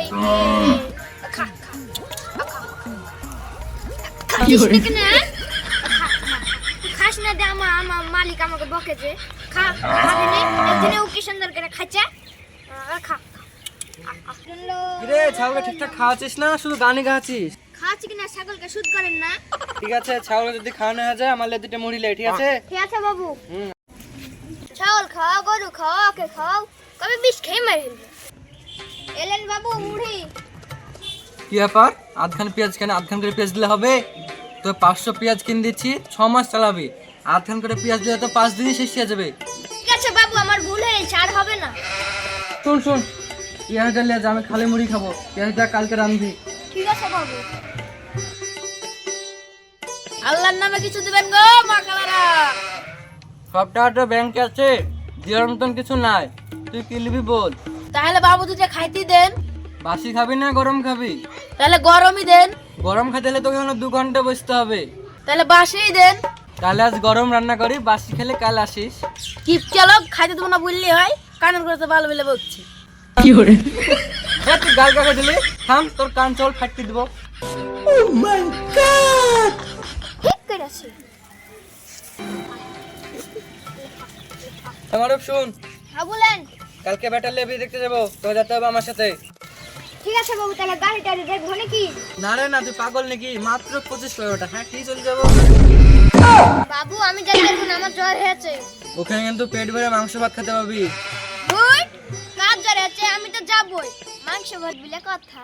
খা খাস না কেন? খাস না দে, আমার মালিক আমাকে বকেছে। খা খাবি না? একদিনে ও কি সুন্দর করে খাচ্ছে। খা রে ছাগলকে ঠিকঠাক খাওয়াচ্ছিস না, শুধু গানি খাওয়াচ্ছিস? খাচ্ছি কিনা ছাগলকে শুধ করেন না? ঠিক আছে, ছাগল যদি খাওয়ানো হয়ে যায় আমার দুটো মুড়ি লে, ঠিক আছে? ঠিক আছে বাবু। ছাগল খাও, গরু খাও, ওকে খাও, কবে বিষ খেয়ে মারি এলেন বাবু মুড়ি। কি ব্যাপার, আধখান পেঁয়াজ কেন? আধখান করে পেঁয়াজ দিলে হবে? তো 500 পেঁয়াজ কিনে দিচ্ছি, 6 মাস চালাবি। আধখান করে পেঁয়াজ দিলে তো 5 দিনই শেষ হয়ে যাবে। ঠিক আছে বাবু, আমার ভুল হয়েছে, আর হবে না। শুন পেঁয়াজটা নিয়ে যা, আমি খালি মুড়ি খাবো। পেঁয়াজটা কালকে রাঁধবি। ঠিক আছে বাবু। আল্লাহর নামে কিছু দিবেন গো মা কালারা। সব টাকাটা ব্যাংকে আছে, দেওয়ার মতন কিছু নাই। তুই কি নিবি বল? তাহলে বাবু দুটো খাইতে দেন। বাসি খাবি না গরম খাবি? তাহলে গরমই দেন। গরম খেতে হলে তোকে 2 ঘন্টা বসতে হবে। তাহলে বাসিই দেন। তাহলে আজ গরম রান্না করি, বাসি খেলে কাল আসিস। কিপ চলো, খাইতে দেবো না বললি হয়? কানের করে তো ভালো বলে বকছি। কি করে তুই গাল কাকা দিলি? থাম, তোর কান চল ফাটিয়ে দেবো। ও মাই গড, ঠিক করে আছে। আমারও শুন, হ্যাঁ বলেন। কালকে ব্যাটার লেবি দেখতে যাবো, তো যেতে হবে আমার সাথে। ঠিক আছে বাবু, তাহলে গাড়ি টাড়ি দেখবো নাকি? না রে না, তুই পাগল নাকি? মাত্র 25 কিলোমিটার। হ্যাঁ, কি চলে যাবো। বাবু আমি যাই, দেখুন আমার জ্বর হয়েছে। ওখানে কিন্তু পেট ভরে মাংস ভাত খেতে পাবি। গুড, কাজ জ্বর হয়েছে, আমি তো যাবই। মাংস ভাত বিলে কথা।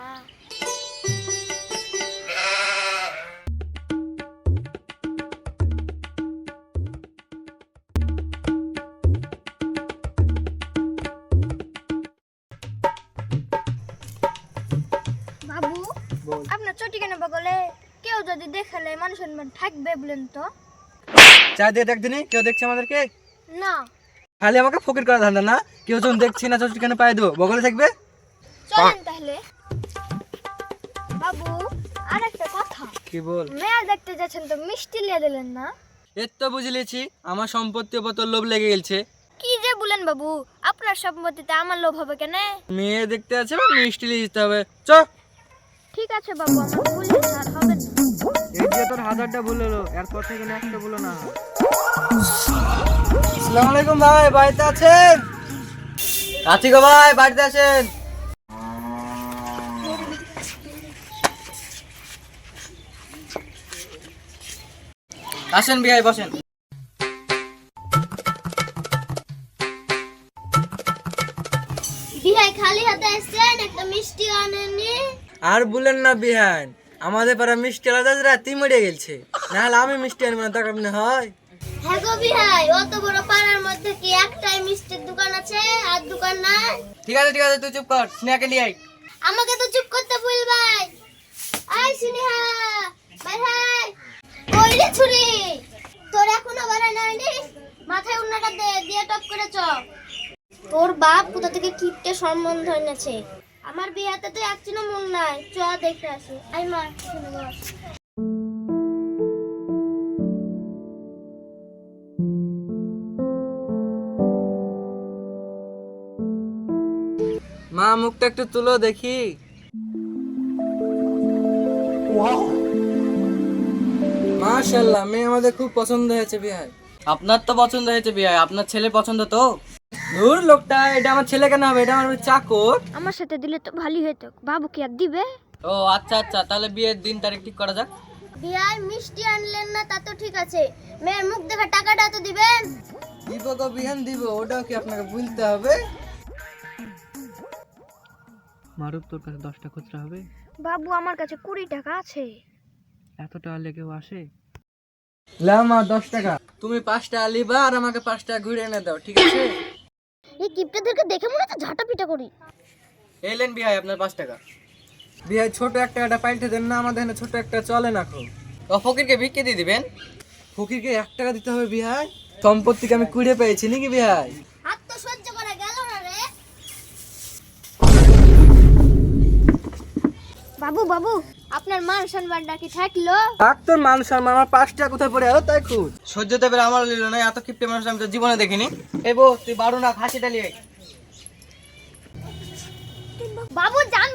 বাবু বল। আপনার চটি কেন বগলে? কেউ যদি দেখালে মানুষ সম্মান থাকবে বলেন তো? চা দিয়ে দেখ দিনি, কেউ দেখছে আমাদেরকে? না। খালি আমাকে ফকির করা ধান্দা না? কেউ যখন দেখছি না, চোখ কেন পায়ে দেবো? বগলে থাকবে। চলেন তাহলে। বাবু আর একটা কথা, কি বল? মেয়ে দেখতে যাচ্ছেন তো মিষ্টি লিয়ে দিলেন না? এর তো বুঝলেছি, আমার সম্পত্তির উপর তোর লোভ লেগে গেছে। কি যে বলেন বাবু, আপনার সম্পত্তিতে আমার লোভ হবে কেন? মেয়ে দেখতে আছে বা মিষ্টি নিয়ে যেতে হবে। চ। ঠিক আছে বাবু, আমার ভুল হয়েছে, আর হবে না। এই যে তোর 1000টা ভুল হলো, এরপর থেকে না একটা ভুলো না। আসসালামু আলাইকুম ভাই, বাড়িতে আছেন? আছি গো ভাই, বাড়িতে আছেন? আসেন ভাই, বসেন। বিহাই খালি হাতে আসছেন, একটা মিষ্টি আনেননি? আর বলেন না বিহান, আমাদের পাড়া মিষ্টি আলাদা রাতি মরে গেছে, নাহলে আমি মিষ্টি আনবো না, টাকা না হয়। হ্যাঁ গো বিহাই, অত বড় পাড়ার মধ্যে কি একটাই মিষ্টির দোকান আছে, আর দোকান নাই? ঠিক আছে তুই চুপ কর, স্নেহাকে নিয়ে আয়। আমাকে তো চুপ করতে বল ভাই। আই স্নেহা, ভাই ভাই কই রে ছুরি? তোর এখনো বাড়া নাইনি? মাথায় উন্নাটা দে, দিয়ে টপ করে চ। তোর বাপ কোথা থেকে কিপটে সম্বন্ধ এনেছে, আমার বিয়াতে তো একদিনও মন নাই। চ দেখে আসি। আই মা, শুনে বস। মা মুখটা একটু তুলো দেখি। মাশাআল্লাহ, মেয়ে আমাদের খুব পছন্দ হয়েছে বিহাই। আপনার তো পছন্দ হয়েছে বিহাই, আপনার ছেলে পছন্দ তো? দূর লোকটা, এটা আমার ছেলে কেন হবে? এটা আমার চাকর। আমার সাথে দিলে তো ভালোই হতো, বাবু কি আর দিবে? ও আচ্ছা, তাহলে বিয়ের দিন তারিখ ঠিক করা যাক। বিয়ার মিষ্টি আনলেন না তা তো ঠিক আছে, মেয়ের মুখ দেখা টাকাটা তো দিবেন। দিব গো বিহান দিব, ওটাও কি আপনাকে বলতে হবে? মারুফ, তোর কাছে 10টা খুচরা হবে? বাবু আমার কাছে 20 টাকা আছে। এত টাকা লেগেও আসে? লা মা 10 টাকা, তুমি 5 টাকা লিবা আর আমাকে 5 টাকা ঘুরে এনে দাও, ঠিক আছে? এই কিপটাদেরকে দেখে মনে হচ্ছে ঝাঁটা পিটা করি। এলেন বিহাই আপনার 5 টাকা। বিহাই ছোট একটা টাকাটা পাল্টে দেন না, আমাদের এখানে ছোট একটা চলে না খুব। ফকিরকে ভিক্ষে দিয়ে দিবেন। ফকিরকে 1 টাকা দিতে হবে বিহাই, সম্পত্তিকে আমি কুড়ে পেয়েছি নাকি বিহাই? হাত তো সহ্য করা গেল না রে। বাবু বাবু, আপনার মান সম্মানটা কি থাকলো? ডাক্তার মানুষ আর আমার 5 টাকা কোথায় পড়ে আলো তাই খুঁজ। সহ্যতে পেরে আমার লিলো না, এত কিপটে মানুষ আমি তো জীবনে দেখিনি। এই বউ, তুই বারো না, খাসিটা নিয়ে। বাবু জান